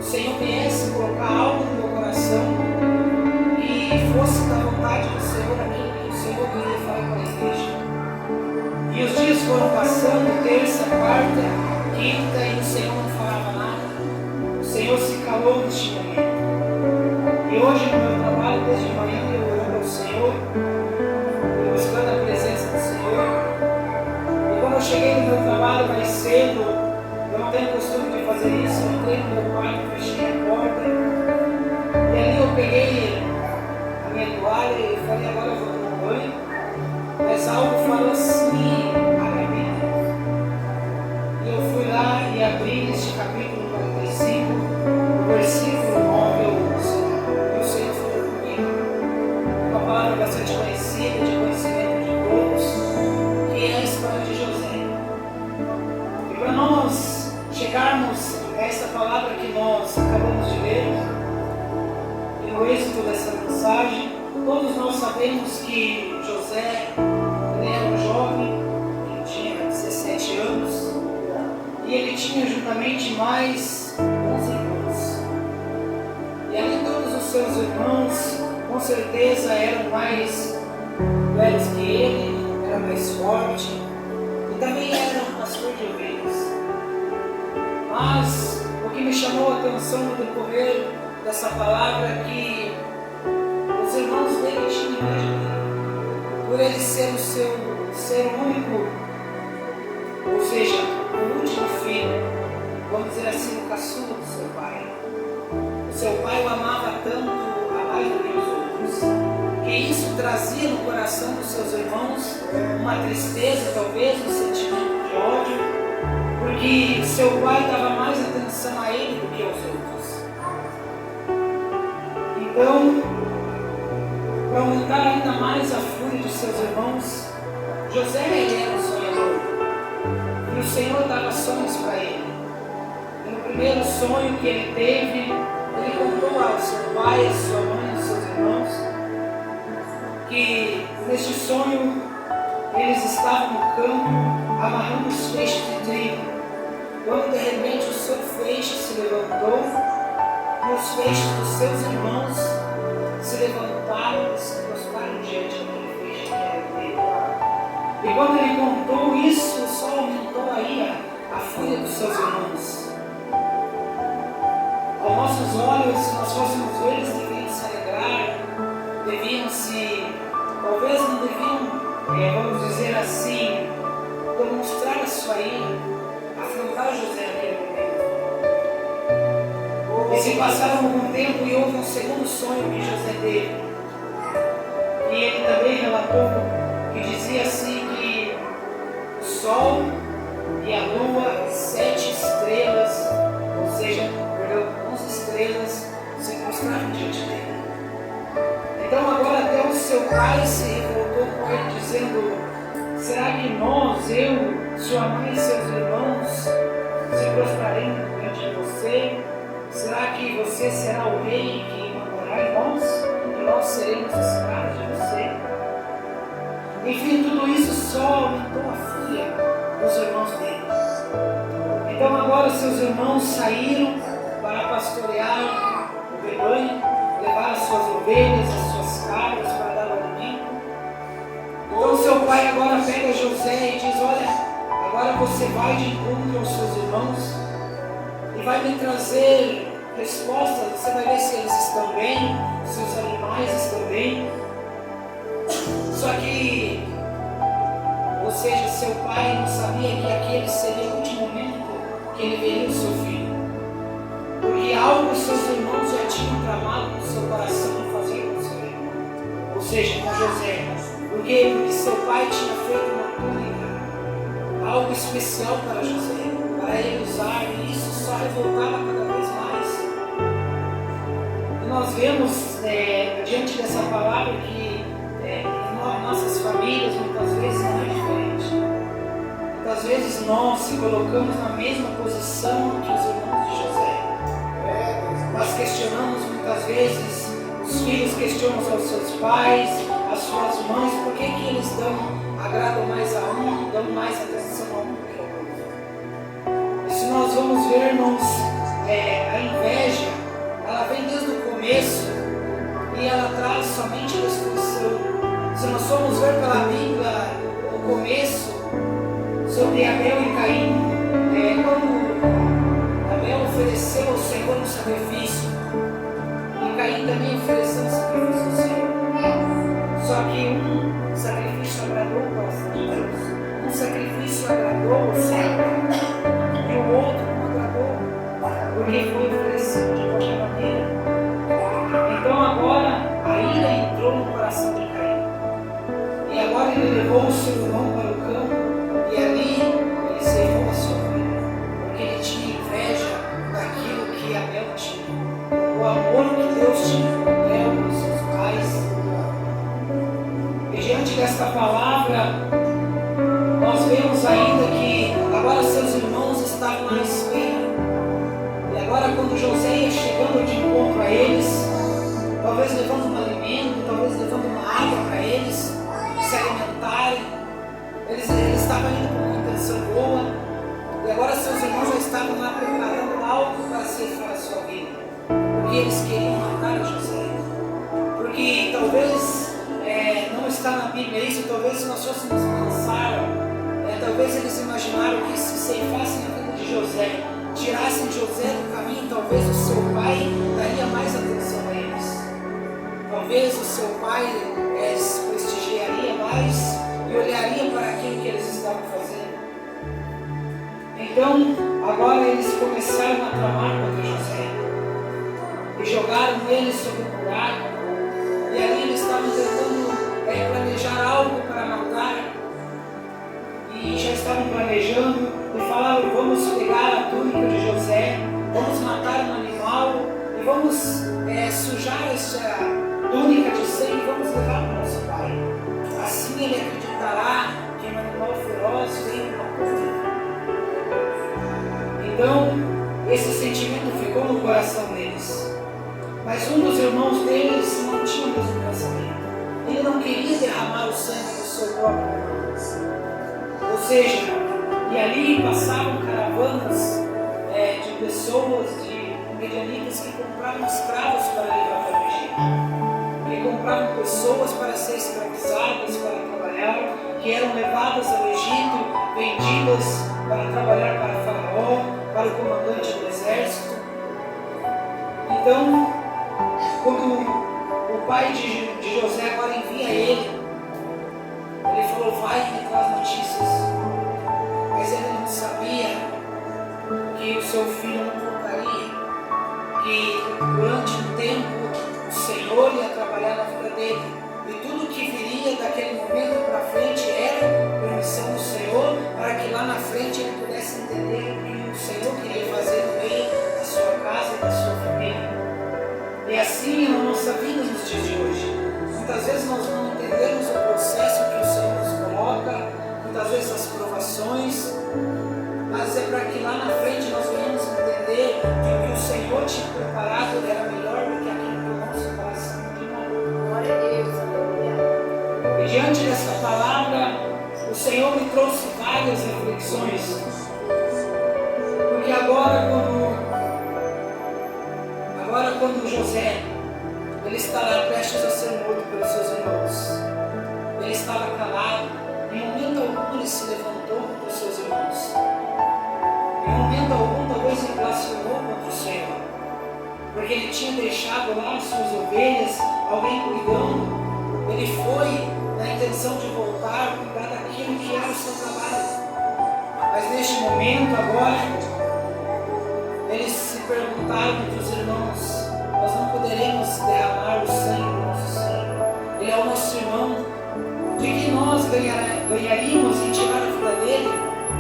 Senhor viesse colocar algo no meu coração e fosse da vontade do Senhor aquilo que o Senhor queria falar com a igreja. E os dias foram passando, terça, quarta, quinta, e o Senhor não falava nada. O Senhor se calou neste momento. E hoje no meu trabalho, desde manhã, eu orando ao Senhor, eu buscando a presença do Senhor. E quando eu cheguei no meu trabalho mais cedo, eu não tenho costume de fazer isso, eu entrei no meu quarto, fechei a porta, e ali eu peguei a minha toalha e falei, agora eu vou tomar banho. Mas algo falou assim a minha vida. E eu fui lá e abri neste capítulo 45, o versículo 9 ao 11. E o Senhor falou comigo. Uma palavra bastante conhecida, de conhecimento de todos, que é a história de José. E para nós chegarmos a essa palavra que nós acabamos de ler, e no êxito dessa mensagem, todos nós sabemos que José, ele era um jovem, ele tinha 17 anos, e ele tinha juntamente mais 11 irmãos. E ali todos os seus irmãos, com certeza, eram mais velhos que ele, era mais forte, e também era um pastor de ovelhas. Mas o que me chamou a atenção no decorrer dessa palavra é que os irmãos dele tinham inveja dele, por ele ser o único, ou seja, o último filho, vamos dizer assim, o caçula do seu pai. O seu pai o amava tanto, a mais do que os outros, que isso trazia no coração dos seus irmãos uma tristeza, talvez um sentimento de ódio, porque seu pai dava mais atenção a ele do que aos outros. Então, para aumentar ainda mais a fúria dos seus irmãos, José ele era um sonhador. E o Senhor dava sonhos para ele. E no primeiro sonho que ele teve, ele contou ao seu pai, à sua mãe, aos seus irmãos, que neste sonho eles estavam no campo amarrando os feixes de trigo, quando de repente o seu feixe se levantou e os feixes dos seus irmãos se levantaram e se prostraram diante daquele feixe que era dele. E quando ele contou isso, só aumentou aí a fúria dos seus irmãos. Aos nossos olhos, se nós fôssemos ver, eles deviam se alegrar, talvez não deviam, vamos dizer assim, demonstrar a sua ira, afrontar José naquele momento. E se passaram algum tempo e houve um segundo sonho que José teve. E ele também relatou que dizia assim que o sol e a lua e 7 estrelas, ou seja, 11 estrelas, se prostraram diante dele. Então agora até o seu pai se revoltou com ele, dizendo: será que nós, eu, sua mãe e seus irmãos, se prostraremos diante de você? Será que você será o rei que mandará em nós? E nós seremos escravos de você? Enfim, tudo isso só aumentou a fúria dos irmãos dele. Então agora seus irmãos saíram para pastorear o rebanho, levar as suas ovelhas, as suas cabras para dar o alimento. Então seu pai agora pega José e diz: olha, agora você vai de encontro aos seus irmãos e vai me trazer respostas. Você vai ver se eles estão bem, se os animais estão bem. Só que, ou seja, seu pai não sabia que aquele seria o último momento que ele veria o seu filho, porque algo os seus irmãos já tinham tramado no seu coração de fazer com o seu irmão, ou seja, com José. Porque seu pai tinha feito uma túnica, algo especial para José, para ele usar, e isso só revoltava cada vez mais. E nós vemos diante dessa palavra que nossas famílias muitas vezes não é diferente. Muitas vezes nós se colocamos na mesma posição que os irmãos de José. Nós questionamos muitas vezes, os filhos questionam aos seus pais, às suas mães, por que eles agradam mais a um, dão mais atenção a um que ao outro. E se nós vamos ver, irmãos, a inveja, ela vem desde o começo e ela traz somente a destruição. Se nós formos ver pela Bíblia, no começo, sobre Abel e Caim, quando Abel ofereceu ao Senhor um sacrifício, e Caim também ofereceu um sacrifício ao Senhor. Só que um sacrifício agradou o coração de Deus, um sacrifício agradou o Senhor, e o outro não agradou, porque foi oferecido de qualquer maneira. Então agora a ira entrou no coração de Caim, e agora ele levou o seu irmão para o campo, e ali ele ceifou a sua vida, porque ele tinha inveja daquilo que Abel tinha, o amor que Deus tinha por Abel, por seus pais. E diante desta palavra, nós vemos ainda que agora seus irmãos estavam à espera. E agora, quando José ia chegando de encontro a eles, talvez levando um alimento, talvez levando uma água para eles se alimentarem, eles estavam indo com uma intenção boa. E agora seus irmãos já estavam lá preparando algo para ceifar a sua vida, porque eles queriam matar a José. Porque talvez não está na Bíblia isso, talvez se nós fôssemos pensar, talvez eles imaginaram que se ceifassem a vida de José, tirassem José do caminho, talvez o seu pai daria mais atenção a eles. Talvez o seu pai prestigiaria mais e olharia para aquilo que eles estavam fazendo. Então, agora eles começaram a tramar contra José e jogaram ele sobre um buraco, e ali eles estavam tentando planejar algo para matar, e já estavam planejando e falaram: vamos pegar a túnica de José, vamos matar um animal e vamos sujar essa túnica de sangue e vamos levar para o nosso pai. Assim ele acreditará que um animal feroz veio para comer. Então, esse sentimento ficou no coração deles. Mas um dos irmãos deles não tinha o mesmo pensamento. Ele não queria derramar o sangue do seu próprio irmão. Ou seja, e ali passavam caravanas de pessoas, de medianitas que compravam escravos para levar para o Egito. Que compravam pessoas para ser escravizadas, para trabalhar, que eram levadas ao Egito, vendidas para trabalhar para Faraó, para o comandante do exército. Então, quando o pai de José agora envia ele falou: vai e me traz notícias. Mas ele não sabia que o seu filho não voltaria, que durante um tempo o Senhor ia trabalhar na vida dele, e tudo que viria daquele momento para frente era permissão do Senhor, para que lá na frente ele pudesse entender o que o Senhor queria fazer no meio da sua casa e da sua família. E assim é na nossa vida nos dias de hoje. Muitas vezes nós não entendemos o processo que o Senhor nos coloca, muitas vezes as provações, mas é para que lá na frente nós venhamos entender que o que o Senhor tinha preparado era melhor do que aquilo que o nosso coração tinha. Glória a Deus, aleluia. E diante dessa palavra, o Senhor me trouxe várias reflexões, porque agora quando José ele está lá prestes a ser morto pelos seus irmãos, ele estava calado, em momento algum ele se levantou contra os seus irmãos, em momento algum talvez ele blasfemou contra o Senhor, porque ele tinha deixado lá as suas ovelhas, alguém cuidando. Ele foi na intenção de voltar, cuidar daquilo que era o seu trabalho, mas neste momento agora eles se perguntaram entre os irmãos: nós não poderemos derramar o sangue do nosso Senhor, ele é o nosso irmão, de que nós ganharíamos em tirar a vida dele,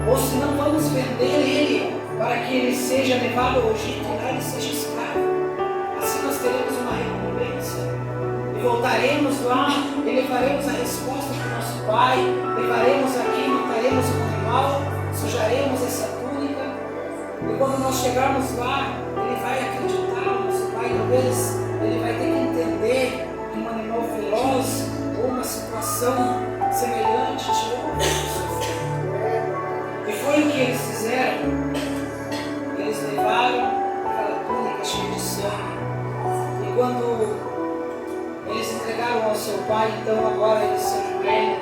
ou se não vamos vender ele para que ele seja levado ao Egito e lá ele seja escravo. Assim nós teremos uma recompensa e voltaremos lá e levaremos a resposta para o nosso pai, levaremos aqui, mataremos um animal, sujaremos essa túnica, e quando nós chegarmos lá ele vai acreditar, o nosso pai talvez ele vai ter que entender que um animal feroz ou uma situação semelhante tirou a sofrer. E foi o que eles fizeram. Eles levaram aquela túnica cheia de sangue, e quando então agora ele se ajoelha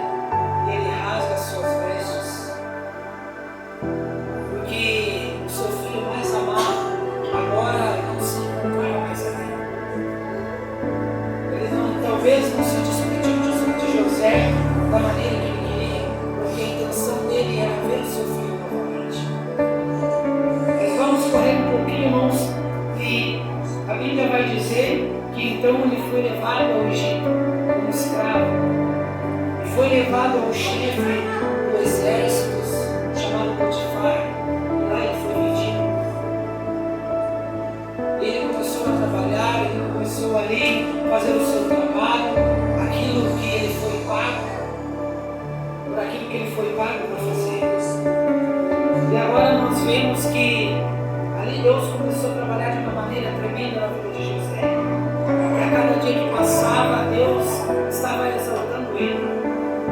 e ele rasga as suas vestes, porque o seu filho mais amado agora não se encontrava mais ali. Ele talvez não se despediu de José da maneira que ele queria, porque a intenção dele era ver o seu filho novamente. Mas vamos correr um pouquinho, irmãos, e a Bíblia vai dizer que então ele foi levado ao Egito como escravo e foi levado ao chefe do exército chamado Potifar, e lá ele foi vendido. Ele começou a trabalhar, ele começou ali a fazer o seu trabalho, aquilo que ele foi pago, por aquilo que ele foi pago para fazer. E agora nós vemos que ali Deus começou a trabalhar de uma maneira tremenda na vida de José. E a cada dia que passava, Deus estava exaltando ele.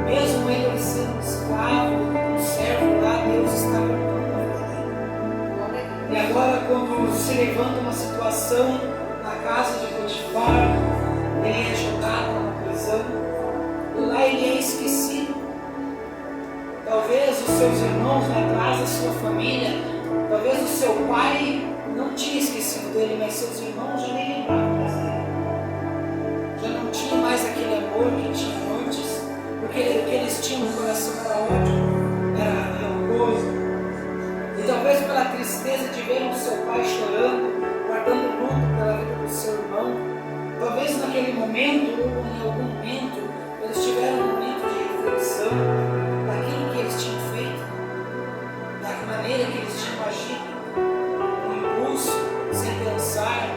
Mesmo ele sendo escravo, um servo lá, Deus estava lutando na vida dele. E agora, quando se levanta uma situação na casa de Potifar, ele é jogado na prisão, e lá ele é esquecido. Talvez os seus irmãos lá atrás, a sua família, talvez o seu pai não tinha esquecido dele, mas seus irmãos já nem lembravam mais dele. Já não tinha mais aquele amor que tinha antes, porque o que eles tinham no coração era ódio, era rancor. E talvez pela tristeza de ver o seu pai chorando, guardando luto pela vida do seu irmão, talvez naquele momento, ou em algum momento, eles tiveram um momento de reflexão daquilo que eles tinham feito, da maneira que eles tinham agido, com impulso, sem pensar.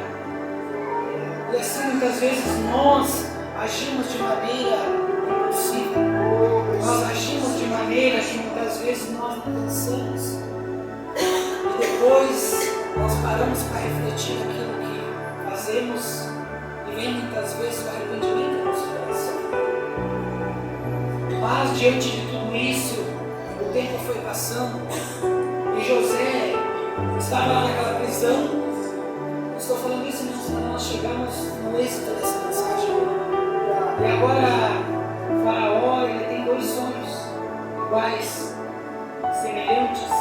E assim muitas vezes nós agimos de maneira impulsiva, nós agimos de maneira que muitas vezes nós não pensamos, e depois nós paramos para refletir naquilo que fazemos e vem muitas vezes o arrependimento no nosso coração. Mas diante de tudo isso, o tempo foi passando e José estava lá naquela prisão. Estou falando isso, irmãos, para nós chegarmos no êxito dessa mensagem. E agora, o Faraó, ele tem dois sonhos iguais, semelhantes.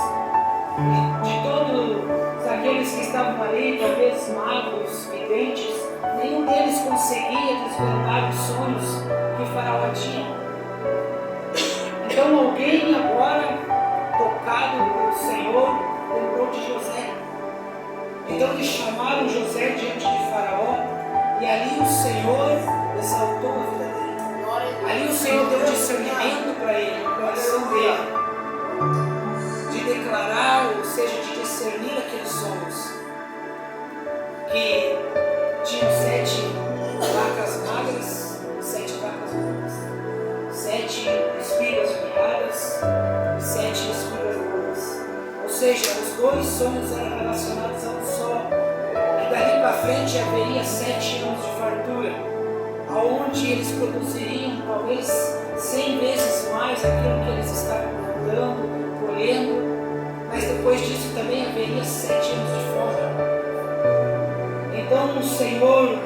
E de todos aqueles que estavam ali, talvez magos, videntes, nenhum deles conseguia desvendar os sonhos que o Faraó tinha. Então alguém agora, tocado pelo Senhor, lembrou de José. Então eles chamaram José diante de Faraó, e ali o Senhor exaltou a vida dele. Ali o Senhor deu discernimento para ele, no coração dele, de declarar, ou seja, de discernir aqueles sonhos, que tinham 7 vacas magras, 7 vacas gordas, 7 espigas mirradas e 7 espigas gordas. Ou seja, os dois sonhos eram relacionados a um só, que dali para frente haveria 7 anos de fartura, aonde eles produziriam talvez 100 vezes mais aquilo que eles estavam plantando, colhendo, mas depois disso também haveria 7 anos de fome. Então o Senhor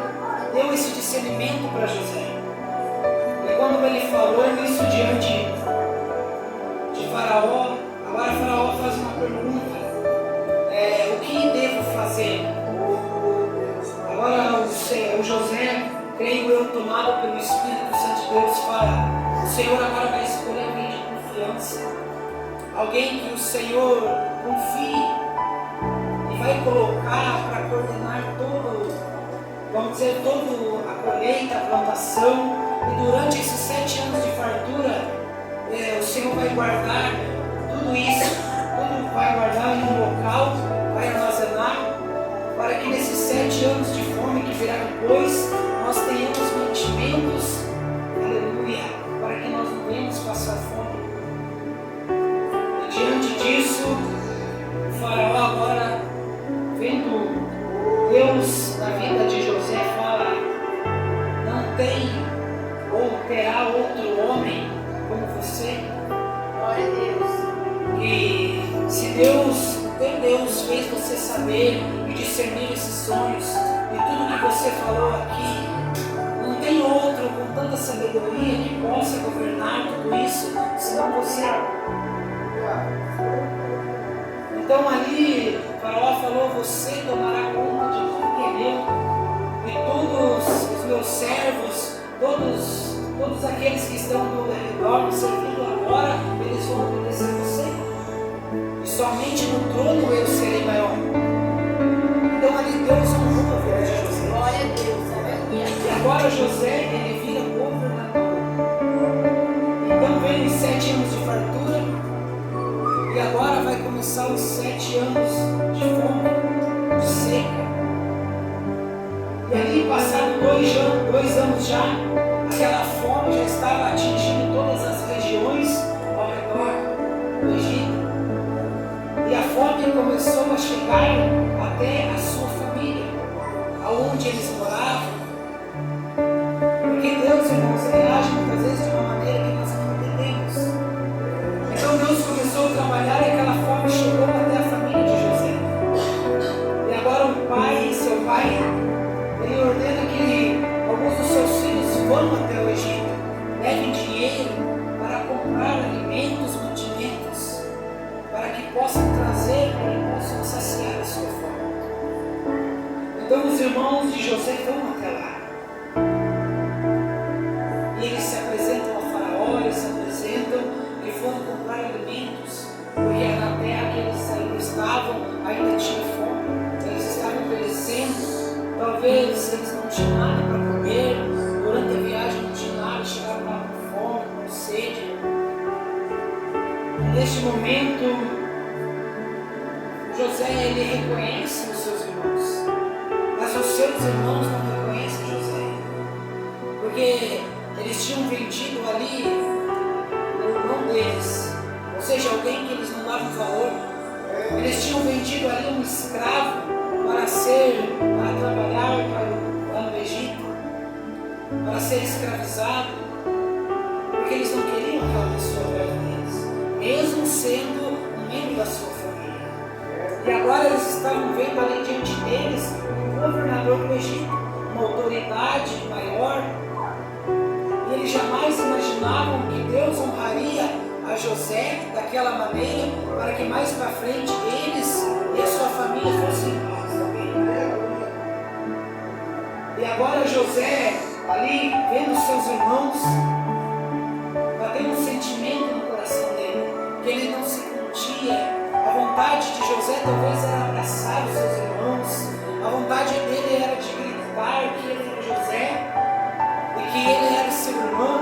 deu esse discernimento para José. E quando ele falou isso diante de Faraó, agora Faraó faz uma pergunta: o que devo fazer? Agora o José, creio eu, tomado pelo Espírito Santo de Deus, fala: o Senhor agora vai escolher alguém de confiança, alguém que o Senhor confie e vai colocar para coordenar todo, vamos dizer, toda a colheita, a plantação. E durante esses 7 anos de fartura, o Senhor vai guardar tudo isso, tudo vai guardar em um local, vai armazenar, para que nesses 7 anos de fome que virá depois, nós tenhamos mantimentos, aleluia, para que nós não venhamos passar fome. E diante disso, o Faraó agora, vendo Deus na vida de José, fala: não tem ou terá outro homem como você. Glória a Deus. E se Deus fez você saber e discernir esses sonhos e tudo que você falou aqui, não tem tem outro com tanta sabedoria que possa governar tudo isso, senão você. Então ali, Faraó falou: você tomará conta de tudo que é meu, e todos os meus servos, todos aqueles que estão ao meu redor me servindo agora, eles vão obedecer a você. E somente no trono eu serei maior. Então ali Deus honrou a vida de José. Glória a Deus, aleluia. E agora José, ele vira governador. Então vem os 7 anos de fartura. E agora vai começar os 7 anos de fome, de seca. E ali, passado 2 anos já, aquela fome já estava atingindo todas as regiões ao redor do Egito. E a fome começou a chegar até a sua família, aonde eles moravam. Porque Deus, irmãos, ele age muitas vezes de uma maneira que nós não entendemos. Então Deus começou a trabalhar e aquela fome chegou até a família de José. E agora o pai, seu pai, ele ordena que alguns dos seus filhos vão até o Egito, levem dinheiro para comprar alimentos, mantimentos, para que possam trazer, para que possam saciar a sua fome. Então os irmãos de José vão até lá. E eles se apresentam a Faraó, eles se apresentam que foram comprar alimentos, porque na terra que eles ainda estavam, ainda tinha fome, eles estavam perecendo, talvez eles não tinham nada para comer, durante a viagem não tinham nada, chegaram lá com fome, com sede. E neste momento, José, ele reconhece os seus irmãos, mas os seus irmãos não reconhecem José, porque eles tinham vendido ali o irmão deles, ou seja, alguém que eles não davam valor. Eles tinham vendido ali um escravo para trabalhar lá no Egito, para ser escravizado, porque eles não queriam aquela pessoa perto deles, mesmo sendo um membro da sua família. E agora eles estavam vendo ali diante deles um governador do Egito, uma autoridade maior. E eles jamais imaginavam que Deus honraria a José daquela maneira, para que mais para frente eles e a sua família fossem honrados também. E agora José, ali vendo seus irmãos, bateu um sentimento no coração dele, que ele não se contia. A vontade de José talvez era abraçar os seus irmãos, a vontade dele era de gritar que ele era José, e que ele era seu irmão,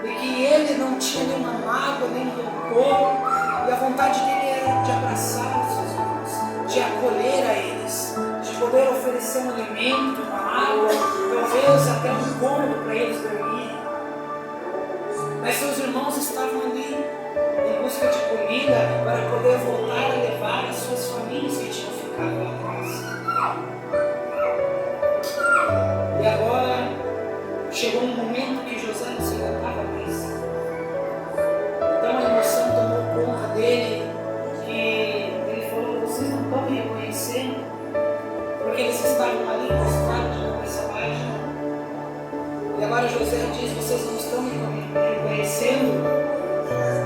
e que ele não tinha nenhuma mágoa, nem rancor, e a vontade dele era de abraçar os seus irmãos, de acolher a eles, de poder oferecer um alimento, uma água, talvez até um cômodo para eles dormirem. Mas seus irmãos estavam ali em busca de comida para poder voltar a levar as suas famílias que tinham ficado lá atrás. E agora chegou um momento que José não se aguentava mais. Então a emoção tomou conta dele, que ele falou: vocês não estão me reconhecendo, porque eles estavam ali prostrados de cabeça baixa. E agora José diz: vocês não estão me reconhecendo?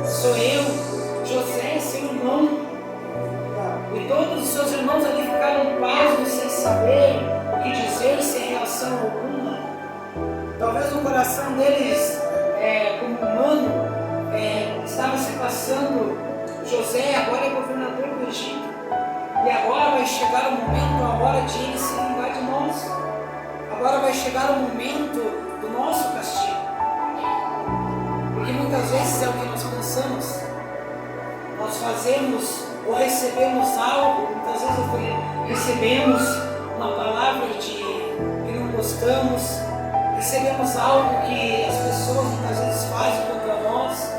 Sou eu, José, seu irmão. E todos os seus irmãos ali ficaram pasmos, sem saber o que dizer, sem reação alguma. Talvez no coração deles, como humano, estava se passando: José agora é governador do Egito, e agora vai chegar o momento, a hora de ele se vingar de nós. Agora vai chegar o momento do nosso castigo. Porque muitas vezes é o que nós pensamos. Nós fazemos ou recebemos algo, muitas vezes recebemos uma palavra que não gostamos, recebemos algo que as pessoas muitas vezes fazem contra nós.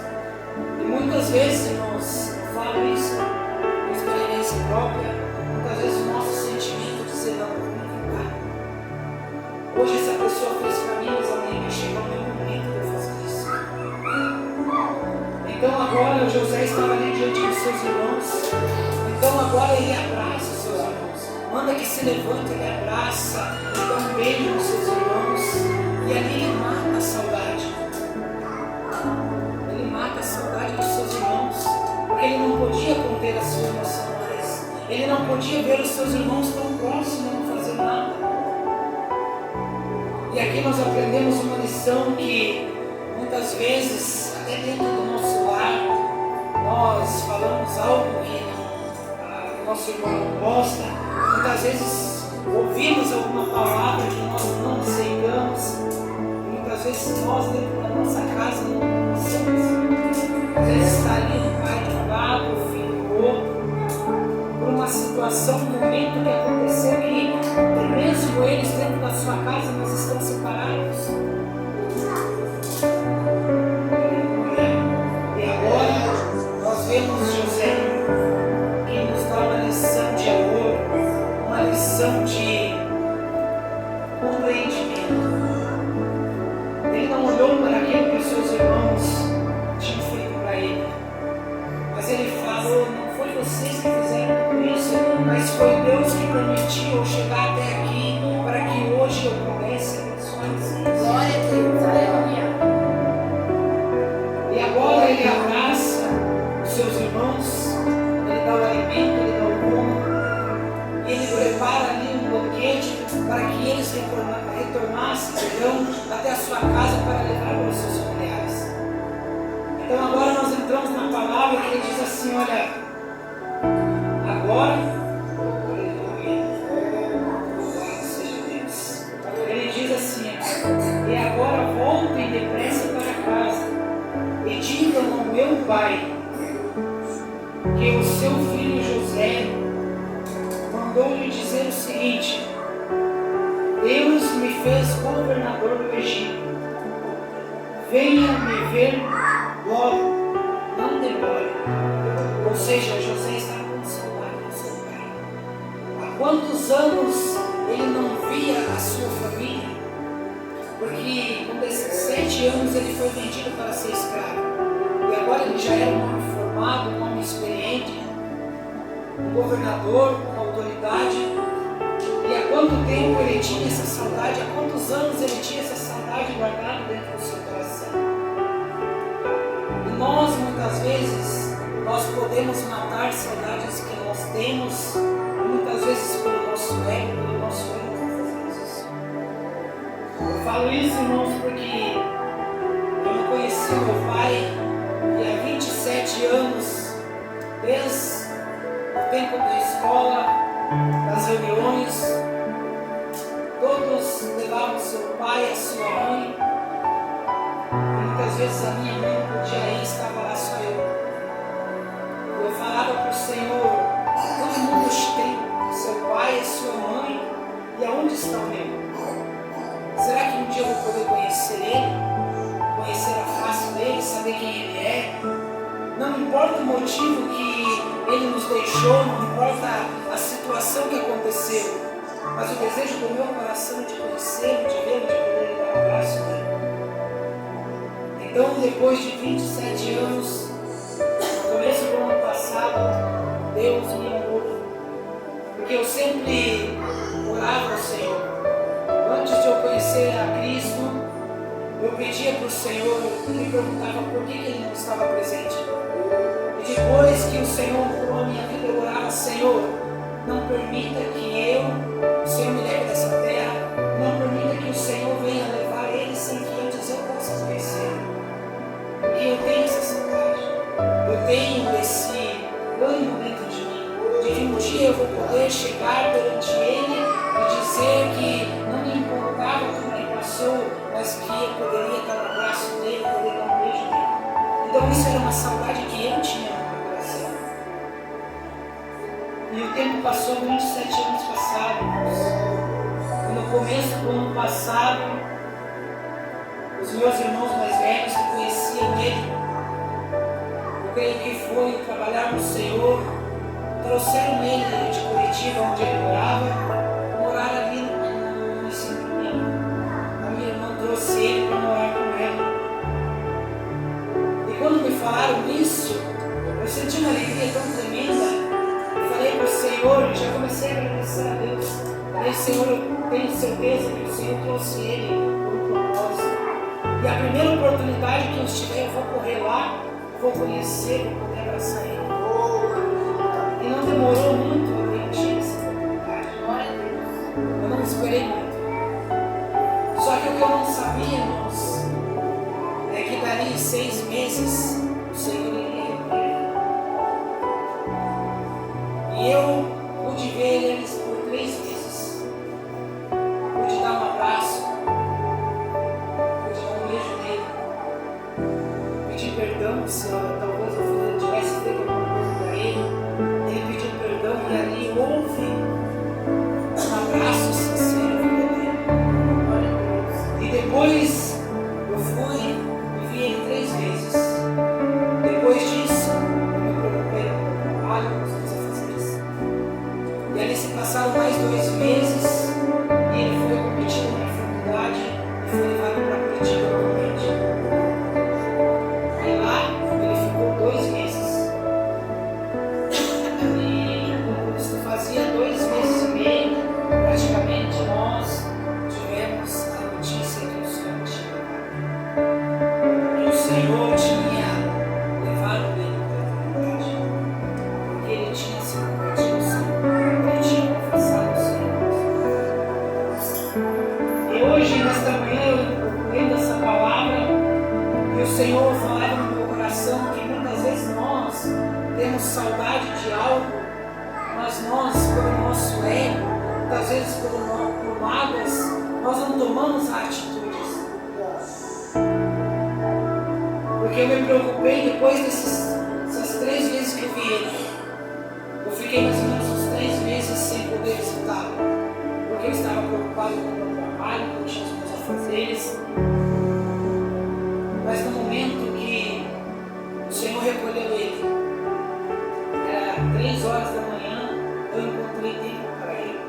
E muitas vezes, irmãos, eu falo isso por experiência própria, muitas vezes o nosso sentimento de dizer: não, vou me vingar. Hoje essa pessoa fez para mim, mas amanhã vai chegar o meu momento de eu fazer isso. Então agora José estava ali diante dos seus irmãos. Então agora ele abraça os seus irmãos. Manda que se levante, ele abraça, ele dá um beijo nos seus irmãos. E ali ele mata a saudade. Ele mata a saudade dos seus irmãos, porque ele não podia conter a sua emoção mais. Ele não podia ver os seus irmãos tão próximos e não fazer nada. E aqui nós aprendemos uma lição que muitas vezes, até dentro do nosso lar, nós falamos algo que o nosso irmão não gosta. Muitas vezes ouvimos alguma palavra que nós não aceitamos. Muitas vezes nós dentro da nossa casa não passamos. Às vezes está ali o pai de um lado, o filho do outro, por uma situação, um momento que aconteceu que mesmo eles dentro da sua casa, mas estão separados. E agora nós vemos José, que nos dá uma lição de amor, uma lição de compreendimento. Ele não olhou para aquilo que os seus irmãos tinham feito para ele, mas ele falou: não foi vocês que fizeram tudo isso, mas foi Deus que permitiu eu chegar até aqui, para que hoje eu pudesse abençoar vocês. Glória a Deus, aleluia. E agora ele abraça os seus irmãos, ele dá o alimento, ele dá o pão, e ele prepara ali um banquete para que eles retornassem até a sua casa para levar para os seus familiares. Então agora nós entramos na palavra que ele diz assim: olha, agora, ele diz assim: e agora voltem depressa para casa e digam ao meu pai que o seu filho José mandou-lhe dizer o seguinte: Deus me fez governador do Egito. Venha me ver logo, não demore. Ou seja, José estava com saudade do seu pai. Há quantos anos ele não via a sua família? Porque com 17 anos ele foi vendido para ser escravo. E agora ele já era um homem formado, um homem experiente, um governador, uma autoridade. E há quanto tempo ele tinha essa saudade? Há quantos anos ele tinha essa saudade guardada dentro do seu coração? E nós, muitas vezes, nós podemos matar saudades que nós temos, muitas vezes pelo nosso ego, pelo nosso ego, nós fazemos isso. Eu falo isso, irmãos, porque eu não conheci meu pai e há 27 anos, desde o tempo da escola, das reuniões, todos levavam seu pai, a sua mãe, e muitas vezes a minha mãe não podia ir, estava lá só eu. Eu falava para o Senhor: todo mundo tem seu pai, a sua mãe, e aonde está o meu? Será que um dia eu vou poder conhecer ele, conhecer a face dele, saber quem ele é? Não importa o motivo que ele nos deixou, não importa a situação que aconteceu, mas o desejo do meu coração é de conhecê-lo, de vê-lo, de poder dar um abraço nele. Então, depois de 27 anos, no começo do ano passado, Deus me amou, porque eu sempre orava ao Senhor. Antes de eu conhecer a Cristo, eu pedia para o Senhor, e me perguntava por que ele não estava presente. E depois que o Senhor curou a minha vida, eu orava: Senhor, não permita que o Senhor me leve dessa terra, não permita que o Senhor venha levar ele sem que antes eu possa conhecer. Porque eu tenho essa saudade, eu tenho esse ânimo dentro de mim, de que um dia eu vou poder chegar perante ele e dizer que não me importava como ele passou, mas que eu poderia dar um abraço dele, poder dar um beijo dele. Então isso era uma saudade que eu tinha no meu coração. E o tempo passou, 27 anos passaram. E no começo do ano passado, os meus irmãos mais velhos que conheciam ele, eu creio que foi trabalhar no Senhor, trouxeram ele de Curitiba, onde ele morava, morar ali no município do Rio. A minha irmã trouxe ele para morar com ela. E quando me falaram isso, eu senti uma alegria tão tremenda. Eu falei para o Senhor, já comecei a agradecer a Deus. Falei: Senhor, eu tenho certeza que o Senhor trouxe ele por um propósito. E a primeira oportunidade que eu estiver, eu vou correr lá, vou conhecer, vou poder abraçar ele. E não demorou muito a eu tive essa oportunidade. Eu não esperei muito. Só que o que eu não sabia, irmãos, é que dali 6 meses o Senhor iria recolher. E eu pude ver eles por 3 vezes. Pude dar um abraço, pude dar um beijo nele, pedir perdão se talvez eu tivesse feito alguma coisa para ele. Ele pediu perdão e ali houve um abraço sincero dele. E depois eu fui e vi ele 3 vezes. Depois disso, eu me preocupei com o trabalho, com os meus afazeres. E ali se passaram mais 2 meses e ele foi cometido uma enfermidade e foi levado para Curitiba novamente. E lá ele ficou 2 meses. E isso fazia 2 meses e meio, praticamente, nós tivemos a notícia que o Senhor tinha levado. Que o Senhor tinha levado ele para a eternidade. Porque ele tinha se convertido ao Senhor. Ele tinha confessado o Senhor. E hoje, nesta manhã, eu lendo essa palavra, e o Senhor falava no meu coração que muitas vezes nós temos saudade de algo, mas nós, pelo nosso ego, muitas vezes por mágoas, nós não tomamos atitudes. Porque eu me preocupei depois dessas 3 vezes que eu vi ele. Eu fiquei mais ou menos uns 3 meses sem poder visitá-lo. Porque eu estava preocupado com o meu trabalho, com os meus afazeres. Mas no momento que o Senhor recolheu ele, era 3 horas da manhã, eu encontrei tempo para ele.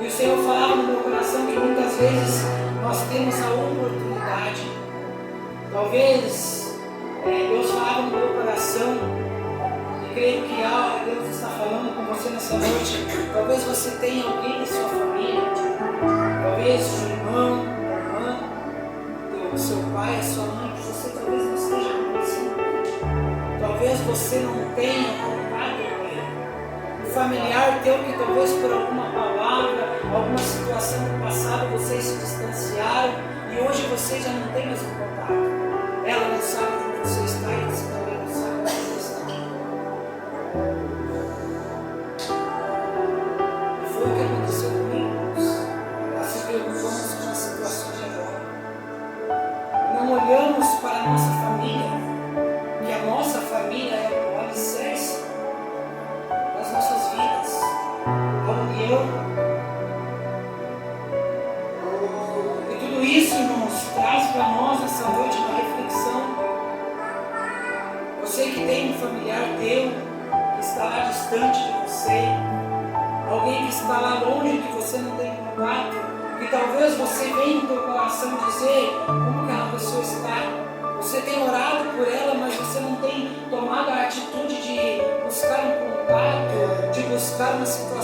E o Senhor falava no meu coração que muitas vezes nós temos a oportunidade. Talvez Deus falava no meu coração, e creio que Deus está falando com você nessa noite. Talvez você tenha alguém em sua família, talvez um irmão, uma irmã, o seu pai, a sua mãe, que você talvez não esteja conhecendo. Talvez você não tenha contato com ele. Um familiar teu que talvez por alguma palavra, alguma situação do passado vocês se distanciaram e hoje você já não tem mais um contato. Ela não sabe como você está e você também não sabe como você está. E foi o que aconteceu comigo. Nós se preocupamos com a situação de agora. Não olhamos para a nossa família, que a nossa família é o alicerce das nossas vidas, a união. E tudo isso, irmãos, traz para nós essa noite uma reflexão. Você que tem um familiar teu, que está lá distante de você, alguém que está lá longe, que você não tem contato, que talvez você venha no teu coração dizer como que aquela pessoa está. Você tem orado por ela, mas você não tem tomado a atitude de buscar um contato, de buscar uma situação